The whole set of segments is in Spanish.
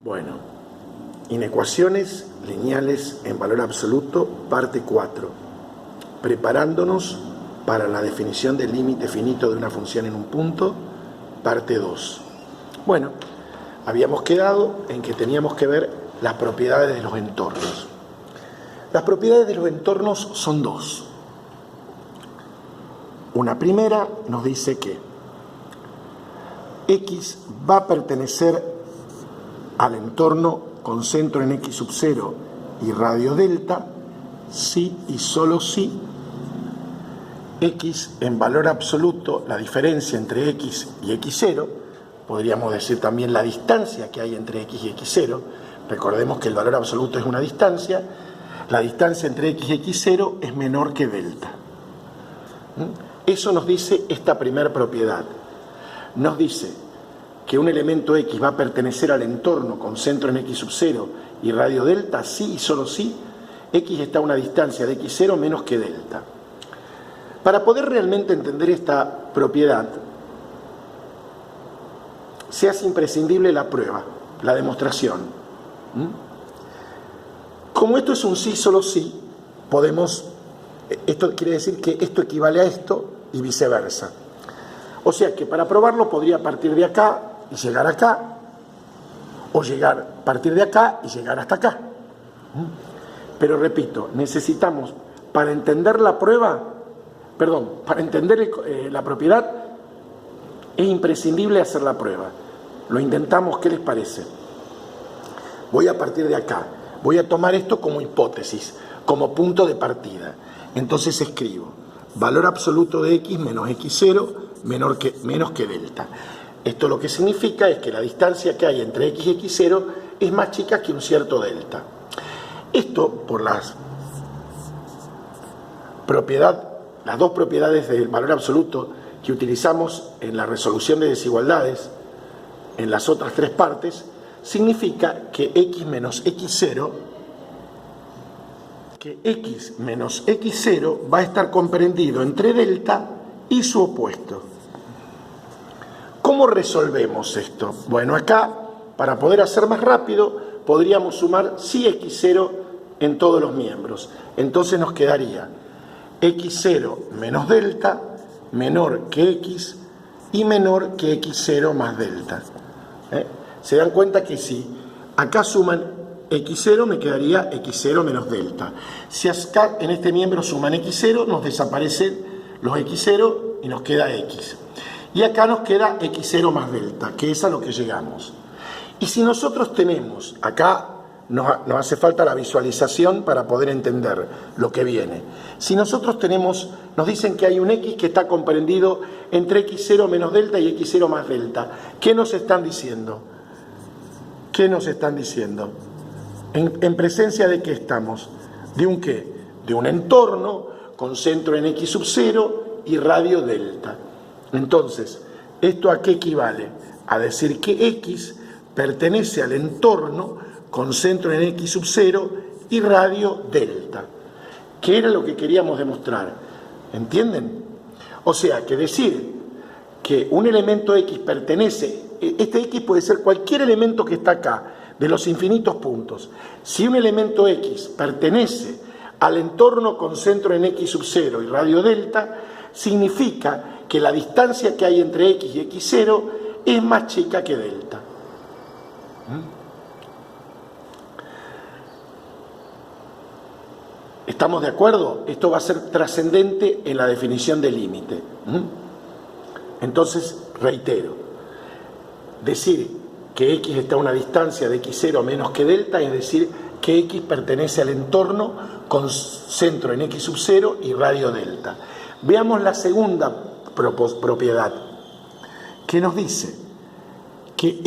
Bueno, inecuaciones lineales en valor absoluto, parte 4. Preparándonos para la definición del límite finito de una función en un punto, parte 2. Bueno, habíamos quedado en que teníamos que ver las propiedades de los entornos. Las propiedades de los entornos son dos. Una primera nos dice que X va a pertenecer al entorno con centro en X sub 0 y radio delta si y solo si X en valor absoluto, la diferencia entre X y X0, podríamos decir también la distancia que hay entre X y X0, recordemos que el valor absoluto es una distancia, la distancia entre X y X0 es menor que delta. Eso nos dice esta primera propiedad. Nos dice que un elemento X va a pertenecer al entorno con centro en X sub 0 y radio delta si y solo si X está a una distancia de X0 menos que delta. Para poder realmente entender esta propiedad, se hace imprescindible la prueba, la demostración. Como esto es un sí, solo sí, esto quiere decir que esto equivale a esto y viceversa. O sea que para probarlo podría partir de acá y llegar acá, o partir de acá y llegar hasta acá. Pero repito, necesitamos, para entender la prueba, para entender la propiedad, es imprescindible hacer la prueba. Lo intentamos, ¿qué les parece? Voy a partir de acá, voy a tomar esto como hipótesis, como punto de partida. Entonces escribo valor absoluto de X menos X0 menos que delta. Esto lo que significa es que la distancia que hay entre X y X0 es más chica que un cierto delta. Esto, por las dos propiedades del valor absoluto que utilizamos en la resolución de desigualdades en las otras tres partes, significa que X menos X0 va a estar comprendido entre delta y su opuesto. ¿Cómo resolvemos esto? Bueno, acá, para poder hacer más rápido, podríamos sumar sí X0 en todos los miembros. Entonces nos quedaría X0 menos delta menor que X y menor que X0 más delta. ¿Se dan cuenta que si acá suman X0 me quedaría X0 menos delta? Si acá en este miembro suman X0 nos desaparecen los X0 y nos queda X. Y acá nos queda X0 más delta, que es a lo que llegamos. Y si nosotros tenemos, acá nos hace falta la visualización para poder entender lo que viene. Si nosotros nos dicen que hay un X que está comprendido entre X0 menos delta y X0 más delta. ¿Qué nos están diciendo? ¿Qué nos están diciendo? ¿En presencia de qué estamos? ¿De un qué? De un entorno con centro en X sub 0 y radio delta. Entonces, ¿esto a qué equivale? A decir que X pertenece al entorno con centro en X sub 0 y radio delta. ¿Qué era lo que queríamos demostrar? ¿Entienden? O sea, que decir que un elemento X pertenece, este X puede ser cualquier elemento que está acá, de los infinitos puntos. Si un elemento X pertenece al entorno con centro en X sub 0 y radio delta, significa que la distancia que hay entre X y X0 es más chica que delta. ¿Estamos de acuerdo? Esto va a ser trascendente en la definición del límite. Entonces, reitero, decir que X está a una distancia de X0 menos que delta es decir que X pertenece al entorno con centro en X sub 0 y radio delta. Veamos la segunda propiedad, que nos dice que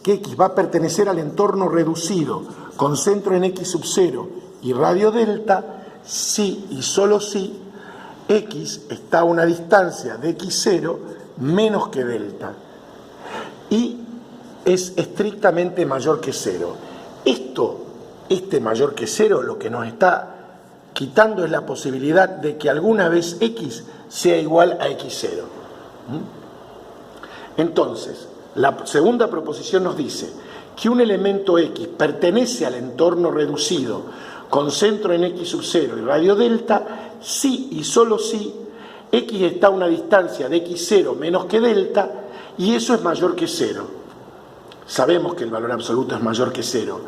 X va a pertenecer al entorno reducido con centro en X sub 0 y radio delta si y solo si X está a una distancia de X0 menos que delta y es estrictamente mayor que 0. Este mayor que 0 lo que nos está quitando es la posibilidad de que alguna vez X sea igual a X0. Entonces, la segunda proposición nos dice que un elemento X pertenece al entorno reducido con centro en X sub 0 y radio delta, si y solo si X está a una distancia de X0 menos que delta y eso es mayor que 0. Sabemos que el valor absoluto es mayor que 0,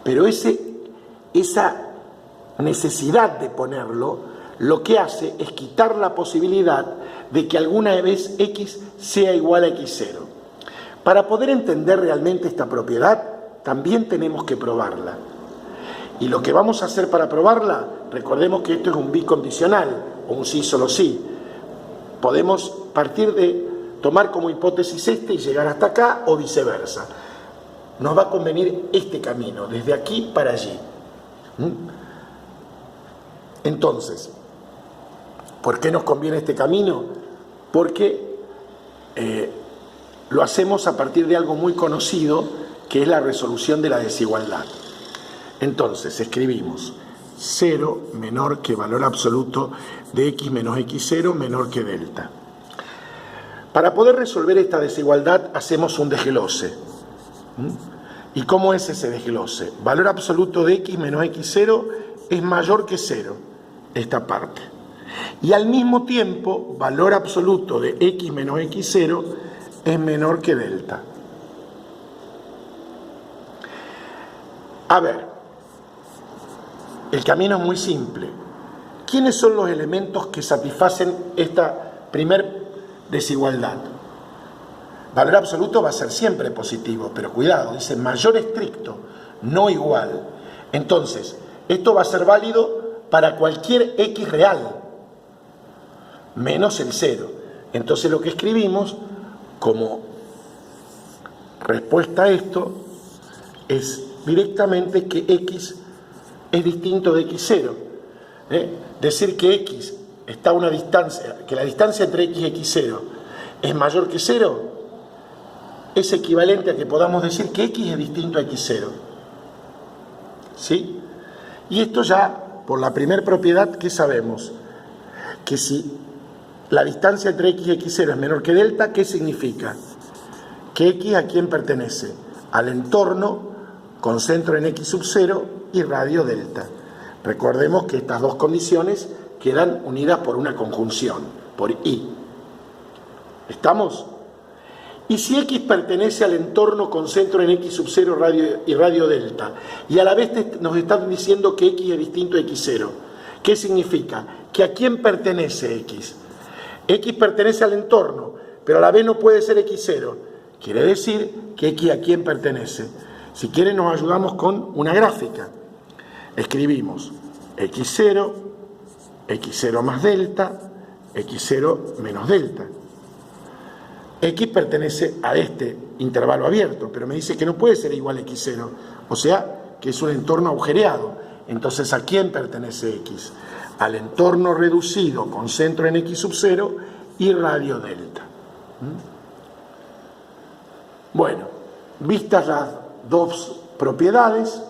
pero esa necesidad de ponerlo lo que hace es quitar la posibilidad de que alguna vez X sea igual a X0. Para poder entender realmente esta propiedad, también tenemos que probarla. Y lo que vamos a hacer para probarla, recordemos que esto es un bicondicional, o un sí solo sí. Podemos partir de tomar como hipótesis este y llegar hasta acá, o viceversa. Nos va a convenir este camino, desde aquí para allí. Entonces, ¿por qué nos conviene este camino? Porque lo hacemos a partir de algo muy conocido, que es la resolución de la desigualdad. Entonces, escribimos 0 menor que valor absoluto de x menos x0 menor que delta. Para poder resolver esta desigualdad, hacemos un desglose. ¿Y cómo es ese desglose? Valor absoluto de x menos x0 es mayor que 0, esta parte. Y al mismo tiempo, valor absoluto de x menos x0 es menor que delta. A ver, el camino es muy simple. ¿Quiénes son los elementos que satisfacen esta primer desigualdad? Valor absoluto va a ser siempre positivo, pero cuidado, dice mayor estricto, no igual. Entonces, esto va a ser válido para cualquier x real, menos el 0. Entonces lo que escribimos como respuesta a esto es directamente que x es distinto de x0. Decir que x está a una distancia, que la distancia entre x y x0 es mayor que 0, es equivalente a que podamos decir que x es distinto a x0. ¿Sí? Y esto ya, por la primera propiedad, ¿qué sabemos? Que si la distancia entre x y x0 es menor que delta, ¿qué significa? Que x a quién pertenece? Al entorno con centro en x sub 0 y radio delta. Recordemos que estas dos condiciones quedan unidas por una conjunción, por y. ¿Estamos? Y si x pertenece al entorno con centro en x sub 0 y radio delta, y a la vez nos están diciendo que x es distinto a x0, ¿qué significa? Que a quién pertenece x. X pertenece al entorno, pero a la vez no puede ser x0. Quiere decir que x a quién pertenece. Si quieren nos ayudamos con una gráfica. Escribimos x0, x0 más delta, x0 menos delta. X pertenece a este intervalo abierto, pero me dice que no puede ser igual a x0, o sea, que es un entorno agujereado. Entonces, ¿a quién pertenece x? Al entorno reducido con centro en x sub 0 y radio delta. Bueno, vistas las dos propiedades,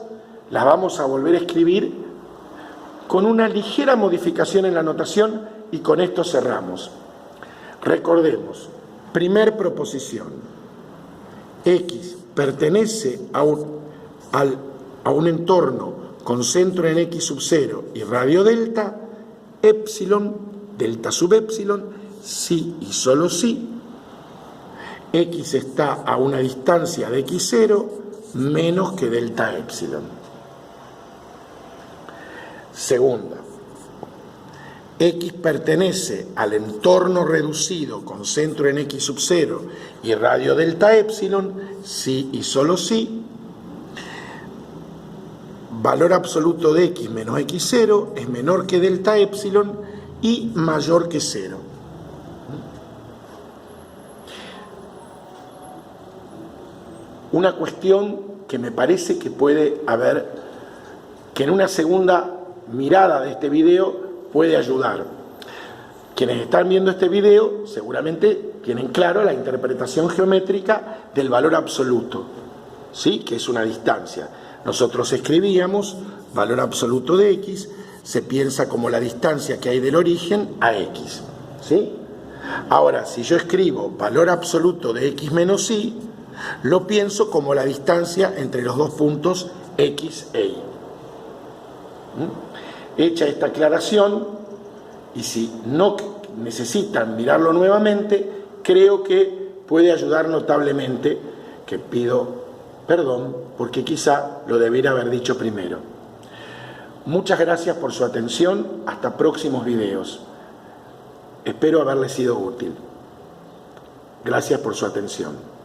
las vamos a volver a escribir con una ligera modificación en la notación y con esto cerramos. Recordemos, primer proposición, x pertenece a un entorno con centro en x sub 0 y radio delta, epsilon, delta sub epsilon, si y solo si, x está a una distancia de x0 menos que delta epsilon. Segunda, x pertenece al entorno reducido con centro en x sub 0 y radio delta epsilon, si y solo si, valor absoluto de x menos x0 es menor que delta epsilon y mayor que 0. Una cuestión que me parece que puede haber, que en una segunda mirada de este video puede ayudar. Quienes están viendo este video seguramente tienen claro la interpretación geométrica del valor absoluto, ¿sí? Que es una distancia. Nosotros escribíamos valor absoluto de x, se piensa como la distancia que hay del origen a x, ¿sí? Ahora, si yo escribo valor absoluto de x menos y, Lo pienso como la distancia entre los dos puntos X e Y. Hecha esta aclaración, y si no necesitan mirarlo nuevamente, creo que puede ayudar notablemente, que pido perdón porque quizá lo debiera haber dicho primero. Muchas gracias por su atención, hasta próximos videos. Espero haberles sido útil. Gracias por su atención.